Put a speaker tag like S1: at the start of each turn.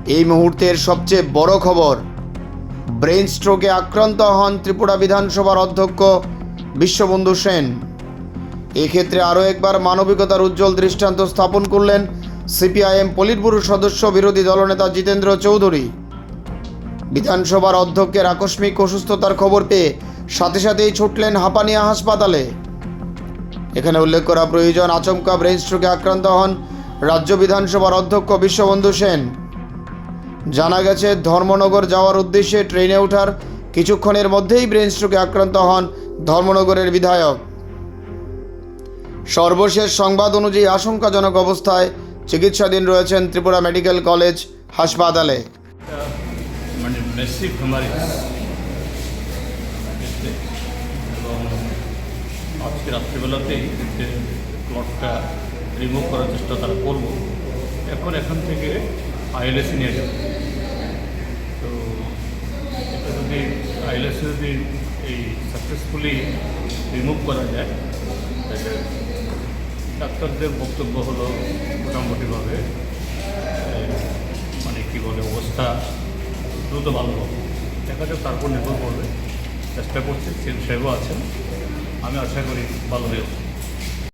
S1: এই মুহূর্তের সবচেয়ে বড় খবর, ব্রেন স্ট্রোকে আক্রান্ত হন ত্রিপুরা বিধানসভার অধ্যক্ষ বিশ্ববন্ধু সেন। এক্ষেত্রে আরও একবার মানবিকতার উজ্জ্বল দৃষ্টান্ত স্থাপন করলেন সিপিআইএম পলিট ব্যুরোর সদস্য বিরোধী দলনেতা জিতেন্দ্র চৌধুরী। বিধানসভার অধ্যক্ষের আকস্মিক অসুস্থতার খবর পেয়ে সাথে সাথেই ছুটলেন হাঁপানিয়া হাসপাতালে। এখানে উল্লেখ করা প্রয়োজন, আচমকা ব্রেন স্ট্রোকে আক্রান্ত হন রাজ্য বিধানসভার অধ্যক্ষ বিশ্ববন্ধু সেন। জানা গেছে, ধর্মনগর যাওয়ার উদ্দেশ্যে ট্রেনে ওঠার কিছুক্ষণের মধ্যেই ব্রেন স্ট্রোকে আক্রান্ত হন ধর্মনগরের বিধায়ক। সর্বশেষ সংবাদ অনুযায়ী আশঙ্কাজনক অবস্থায় চিকিৎসাধীন রয়েছেন ত্রিপুরা মেডিকেল কলেজ হাসপাতালে।
S2: মানে মেসিভ হেমারেজ এবং আজকে রাত্রিবেলাতেই যে ক্লটটা রিমুভ করার চেষ্টা তারা করবো। এখান থেকে আইএলএসে নিয়ে যাবে। তো এটা যদি আইএলএসে যদি এই সাকসেসফুলি রিমুভ করা যায়, তাহলে ডাক্তারদের বক্তব্য হলো মোটামুটিভাবে মানে কী বলে অবস্থা দ্রুত ভালো হবে। দেখা যাক, তারপর নির্ভর করবে। চেষ্টা করছি, সেন সাহেবও আছেন, আমি আশা করি ভালো হয়ে